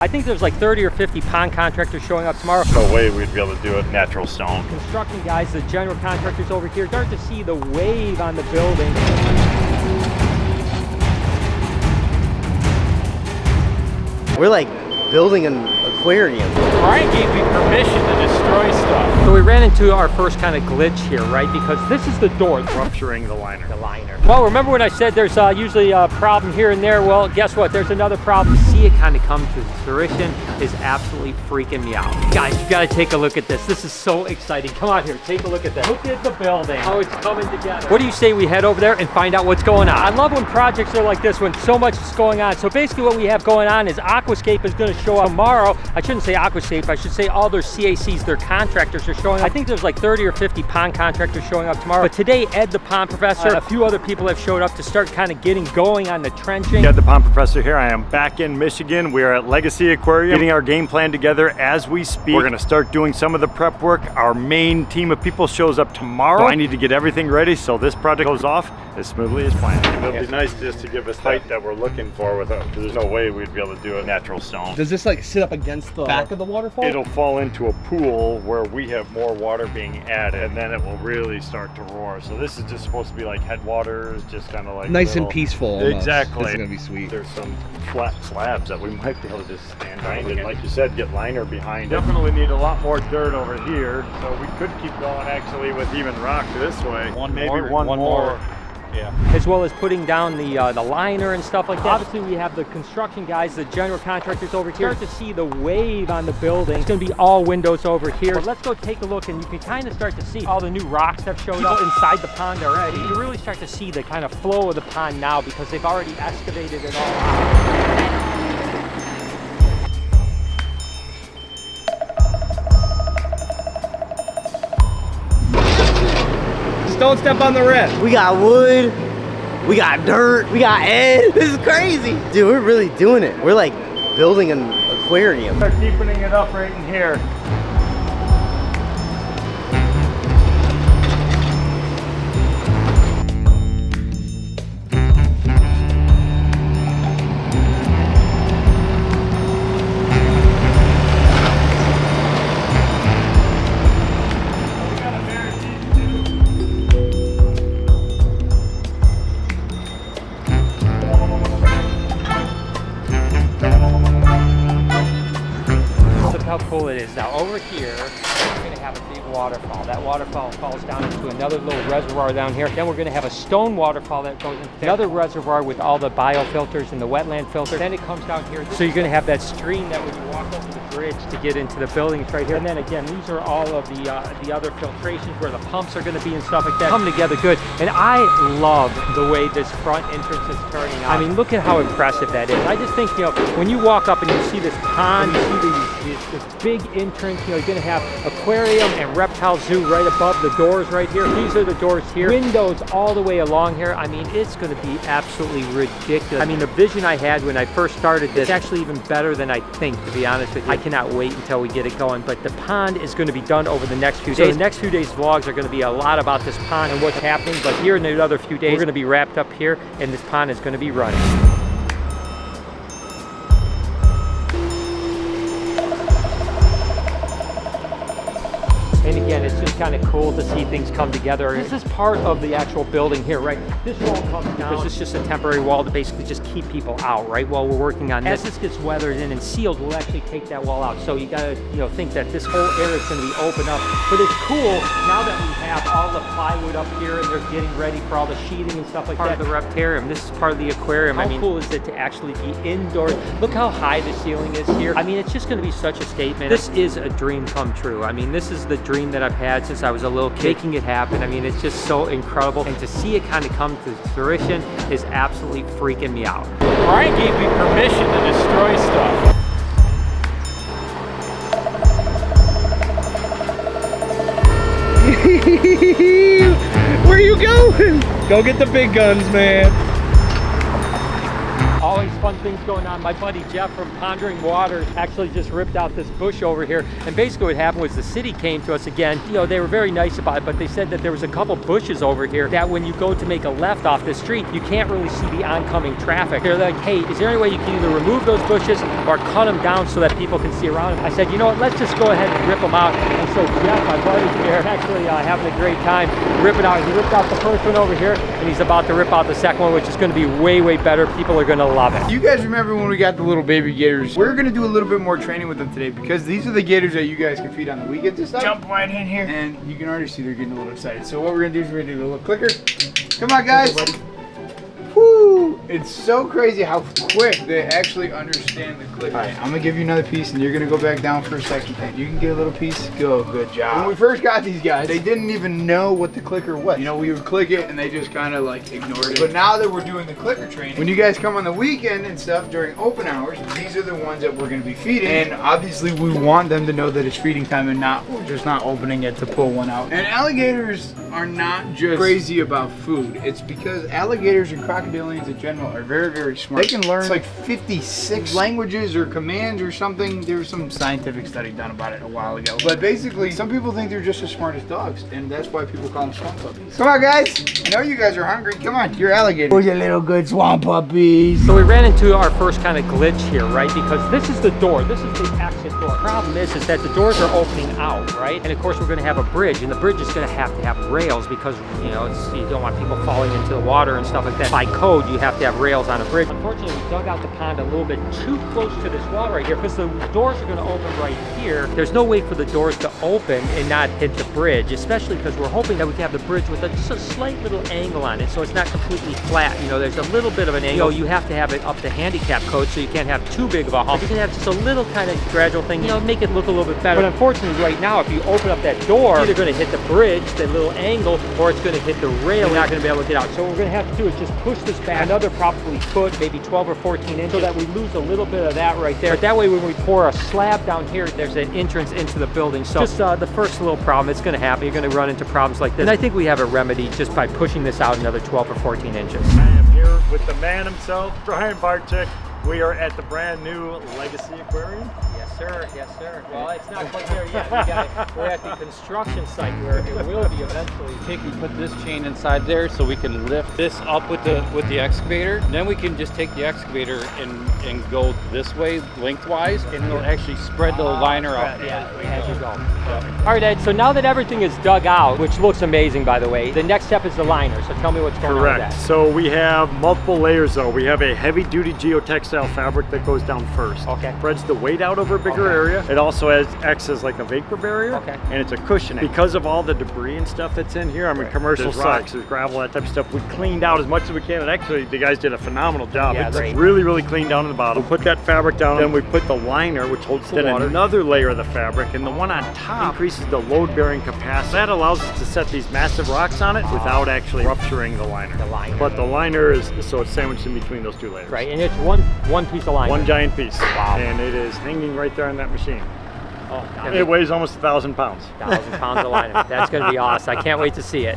I think there's like 30 or 50 pond contractors showing up tomorrow. No way we'd be able to do it natural stone. Construction guys, the general contractors over here, start to see the wave on the building. We're like building an aquarium. Brian gave me permission to destroy stuff. So we ran into our first kind of glitch here, right? Because this is the door. Rupturing the liner. Well, remember when I said there's usually a problem here and there? Well, guess what? There's another problem. To see it kind of come to fruition is absolutely freaking me out. Guys, you got to take a look at this. This is so exciting. Come on here, take a look at this. Look at the building, how it's coming together. What do you say we head over there and find out what's going on? I love when projects are like this, when so much is going on. So basically what we have going on is Aquascape is going to show up tomorrow. I shouldn't say Aquascape, I should say all their CACs, their contractors are showing up. I think there's like 30 or 50 pond contractors showing up tomorrow. But today, EdThePondProfessor and a few other people have showed up to start kind of getting going on the trenching. EdThePondProfessor here. I am back in Michigan. We are at LegaSea Aquarium, getting our game plan together as we speak. We're going to start doing some of the prep work. Our main team of people shows up tomorrow. So I need to get everything ready so this project goes off as smoothly as planned. It'll be nice just to give us height that we're looking for without, because there's no way we'd be able to do a natural stone. Does this like sit up against the back of the waterfall? It'll fall into a pool where we have more water being added, and then it will really start to roar. So this is just supposed to be like headwaters, just kind of like nice and peaceful almost. Exactly. This is gonna be sweet. There's some flat slabs that we might be able to just stand behind it. Like you said, get liner behind it. Definitely need a lot more dirt over here, so we could keep going actually with even rock this way. Maybe one more. Yeah. As well as putting down the liner and stuff like that. Obviously, we have the construction guys, the general contractors over here. Start to see the wave on the building. It's going to be all windows over here. But let's go take a look, and you can kind of start to see all the new rocks that have showed up inside the pond already. You really start to see the kind of flow of the pond now because they've already excavated it all out. Don't step on the rest. We got wood, we got dirt, we got Ed. This is crazy. Dude, we're really doing it. We're like building an aquarium. Start deepening it up right in here. How cool it is. Now over here, we're going to have a big waterfall. That waterfall falls down into another little reservoir down here. Then we're going to have a stone waterfall that goes into another reservoir with all the biofilters and the wetland filter. Then it comes down here. So you're going to have that stream that when you walk over the bridge to get into the buildings right here. And then again, these are all of the other filtrations where the pumps are going to be and stuff like that. Come together good. And I love the way this front entrance is turning out. I mean, look at how impressive that is. I just think, you know, when you walk up and you see this pond, you see this big entrance, you know, you're going to have aquarium and reptile zoo right above the doors right here. These are the doors here. Windows all the way along here. I mean, it's going to be absolutely ridiculous. I mean, the vision I had when I first started this is actually even better than I think, to be honest with you. I cannot wait until we get it going, but the pond is going to be done over the next few days. So the next few days vlogs are going to be a lot about this pond and what's happening, but here in the other few days, we're going to be wrapped up here and this pond is going to be running. And again, it's just kind of cool to see things come together. This is part of the actual building here, right? This wall comes down. This is just a temporary wall to basically just keep people out, right? While we're working on this. As this gets weathered in and sealed, we'll actually take that wall out. So you gotta, you know, think that this whole area is gonna be open up. But it's cool now that we have all the plywood up here and they're getting ready for all the sheeting and stuff like that. Part of the reptarium. This is part of the aquarium. How cool is it to actually be indoors? Look how high the ceiling is here. I mean, it's just gonna be such a statement. This is a dream come true. I mean, this is the dream that I've had since I was a little kid, making it happen. I mean, it's just so incredible, and to see it kind of come to fruition is absolutely freaking me out. Brian gave me permission to destroy stuff. Where are you going? Go get the big guns, man. All always fun things going on. My buddy Jeff from Pondering Waters actually just ripped out this bush over here. And basically what happened was the city came to us again. You know, they were very nice about it, but they said that there was a couple bushes over here that when you go to make a left off the street, you can't really see the oncoming traffic. They're like, hey, is there any way you can either remove those bushes or cut them down so that people can see around them? I said, you know what, let's just go ahead and rip them out. And so Jeff, my buddy here, actually having a great time ripping out. He ripped out the first one over here, and he's about to rip out the second one, which is going to be way, way better. People are going to love it. You guys remember when we got the little baby gators? We're going to do a little bit more training with them today because these are the gators that you guys can feed on the weekends and stuff. Jump right in here, and you can already see they're getting a little excited. So what we're going to do is we're going to do a little clicker. Come on, guys. Woo! It's so crazy how quick they actually understand the clicker. All right, I'm gonna give you another piece, and you're gonna go back down for a second. You can get a little piece. Go, good job. When we first got these guys, they didn't even know what the clicker was. You know, we would click it, and they just kind of like ignored it. But now that we're doing the clicker training, when you guys come on the weekend and stuff during open hours, these are the ones that we're gonna be feeding. And obviously, we want them to know that it's feeding time and we're just not opening it to pull one out. And alligators are not just crazy about food. It's because alligators and crocodilians in general are very, very smart. They can learn like 56 languages or commands or something. There was some scientific study done about it a while ago. But basically, some people think they're just as smart as dogs, and that's why people call them swamp puppies. Come on, guys. I know you guys are hungry. Come on, you're alligators. Where's your little good swamp puppies? So we ran into our first kind of glitch here, right? Because this is the door. This is the exit door. The problem is that the doors are opening out, right? And of course, we're going to have a bridge, and the bridge is going to have rails because, you know, you don't want people falling into the water and stuff like that. By code, you have to have rails on a bridge. Unfortunately, we dug out the pond a little bit too close to this wall right here because the doors are going to open right here. There's no way for the doors to open and not hit the bridge, especially because we're hoping that we can have the bridge with just a slight little angle on it so it's not completely flat. You know, there's a little bit of an angle. You have to have it up to handicap code so you can't have too big of a hump. You can have just a little kind of gradual thing, you know, make it look a little bit better. But unfortunately, right now, if you open up that door, it's either going to hit the bridge, the little angle, or it's going to hit the rail. You're not going to be able to get out. So what we're going to have to do is just push this back another probably foot, maybe 12 or 14 inches, so that we lose a little bit of that right there. But that way, when we pour a slab down here, there's an entrance into the building. So just the first little problem, it's going to happen. You're going to run into problems like this. And I think we have a remedy just by pushing this out another 12 or 14 inches. I am here with the man himself, Barczyk. We are at the brand new LegaSea Aquarium. Yes, sir. Yes, sir. Well, it's not quite there yet. We're at the construction site where it will be eventually. We put this chain inside there so we can lift this up with the excavator. And then we can just take the excavator and go this way lengthwise, and it'll actually spread the liner out. Yeah, as you go. All right, Ed, so now that everything is dug out, which looks amazing, by the way, the next step is the liner. So tell me what's going on with that. So we have multiple layers though. We have a heavy-duty geotextile fabric that goes down first. Okay. Spreads the weight out over a bigger area. It also acts as like a vapor barrier. Okay. And it's a cushioning. Because of all the debris and stuff that's in here, I mean, commercial rocks, there's gravel, that type of stuff, we cleaned out as much as we can. And actually, the guys did a phenomenal job. Yeah, it's great. really, really clean down in the bottom. We put that fabric down, then we put the liner, which holds the water, another layer of the fabric, and the one on top increases the load-bearing capacity. That allows us to set these massive rocks on it without actually rupturing the liner. But the liner is, so it's sandwiched in between those two layers. Right, and it's one piece of liner. One giant piece. Wow. And it is hanging right there on that machine. Oh, it weighs almost 1,000 pounds. 1,000 pounds of liner. That's going to be awesome. I can't wait to see it.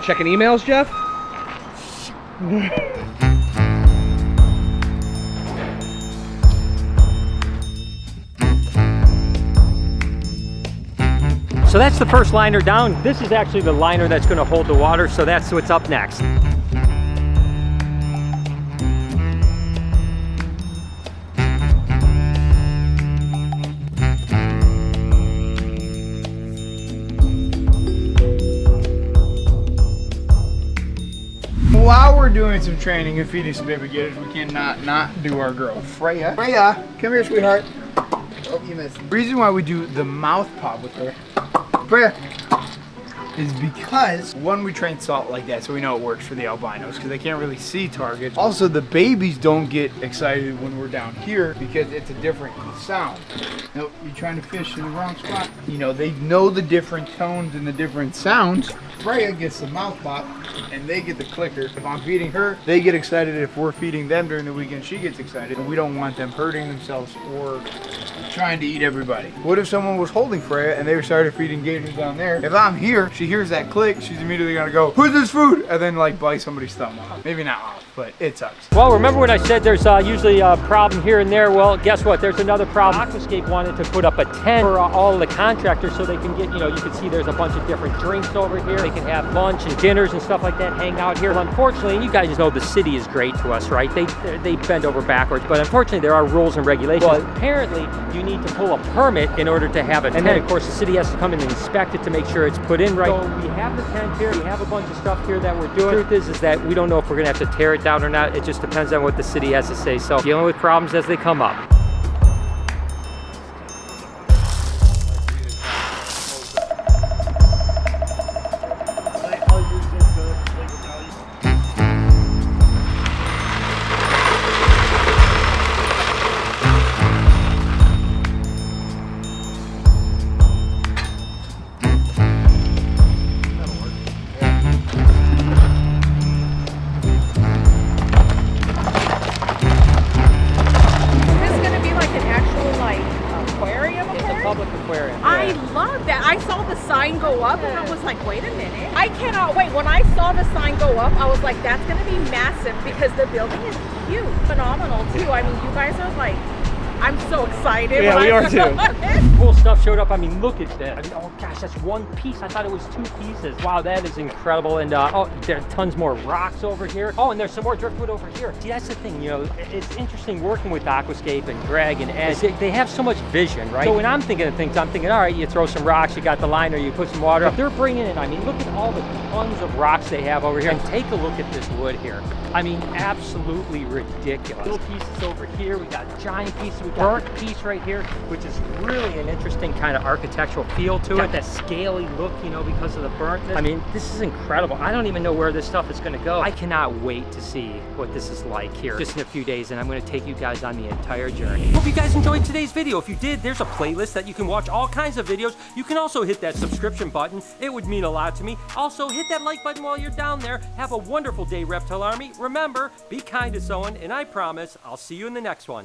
Checking emails, Jeff? So that's the first liner down. This is actually the liner that's going to hold the water, so that's what's up next. While we're doing some training and feeding some baby gators, we cannot not do our girl, Freya. Freya, come here, sweetheart. Oh, you missed. The reason why we do the mouth pop with her, Freya, is because, one, we train salt like that so we know it works for the albinos because they can't really see targets. Also, the babies don't get excited when we're down here because it's a different sound. Nope, you're trying to fish in the wrong spot. You know, they know the different tones and the different sounds Freya gets the mouth pop and they get the clicker. If I'm feeding her, they get excited. If we're feeding them during the weekend, she gets excited. And we don't want them hurting themselves or trying to eat everybody. What if someone was holding Freya and they started feeding gators down there? If I'm here, she hears that click, she's immediately gonna go, who's this food? And then like bite somebody's thumb off. Maybe not off, but it sucks. Well, remember when I said there's usually a problem here and there? Well, guess what? There's another problem. Aquascape wanted to put up a tent for all the contractors so they can get, you can see there's a bunch of different drinks over here. They can have lunch and dinners and stuff like that, hang out here. Well, unfortunately, and you guys know the city is great to us, right? They bend over backwards, but unfortunately there are rules and regulations. Well, apparently you need to pull a permit in order to have a tent. And then of course the city has to come in and inspect it to make sure it's put in right. So we have the tent here, we have a bunch of stuff here that we're doing. The truth is that we don't know if we're gonna have to tear it down or not. It just depends on what the city has to say. So dealing with problems as they come up. I love that. I saw the sign go up and I was like, wait a minute. I cannot wait. When I saw the sign go up, I was like, that's going to be massive because the building is huge. Phenomenal too. I mean, you guys are like, I'm so excited. Yeah, we are too. Cool stuff showed up. I mean, look at that. I mean, oh gosh, that's one piece. I thought it was two pieces. Wow, that is incredible. And oh, there are tons more rocks over here. Oh, and there's some more driftwood over here. See, that's the thing, it's interesting working with Aquascape and Greg and Ed. They have so much vision, right? So when I'm thinking of things, I'm thinking, all right, you throw some rocks, you got the liner, you put some water. But they're bringing in, I mean, look at all the tons of rocks they have over here. And take a look at this wood here. I mean, absolutely ridiculous. Little pieces over here. We got giant pieces. We got burnt piece right here, which is really an interesting kind of architectural feel to it. That scaly look, because of the burntness. I mean, this is incredible. I don't even know where this stuff is going to go. I cannot wait to see what this is like here just in a few days, and I'm going to take you guys on the entire journey. Hope you guys enjoyed today's video. If you did, there's a playlist that you can watch all kinds of videos. You can also hit that subscription button. It would mean a lot to me. Also, hit that like button while you're down there. Have a wonderful day, Reptile Army. Remember, be kind to someone, and I promise I'll see you in the next one.